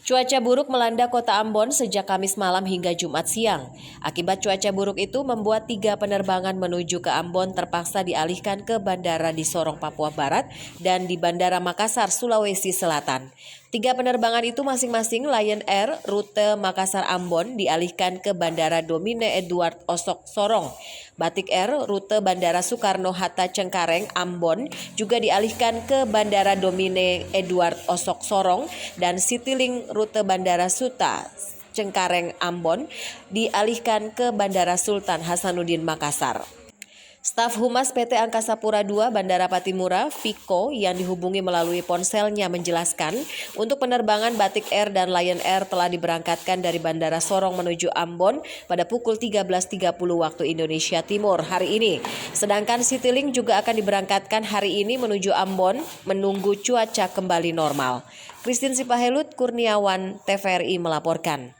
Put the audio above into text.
Cuaca buruk melanda kota Ambon sejak Kamis malam hingga Jumat siang. Akibat cuaca buruk itu membuat 3 penerbangan menuju ke Ambon terpaksa dialihkan ke bandara di Sorong, Papua Barat dan di Bandara Makassar, Sulawesi Selatan. 3 penerbangan itu masing-masing Lion Air rute Makassar-Ambon dialihkan ke Bandara Domine Edward Osok Sorong. Batik Air rute Bandara Soekarno-Hatta Cengkareng Ambon juga dialihkan ke Bandara Domine Edward Osok Sorong, dan Citylink rute Bandara Suta Cengkareng Ambon dialihkan ke Bandara Sultan Hasanuddin Makassar. Staf Humas PT Angkasa Pura II Bandara Patimura, Viko, yang dihubungi melalui ponselnya menjelaskan, untuk penerbangan Batik Air dan Lion Air telah diberangkatkan dari Bandara Sorong menuju Ambon pada pukul 13.30 waktu Indonesia Timur hari ini. Sedangkan Citylink juga akan diberangkatkan hari ini menuju Ambon menunggu cuaca kembali normal. Christine Sipahelut Kurniawan, TVRI melaporkan.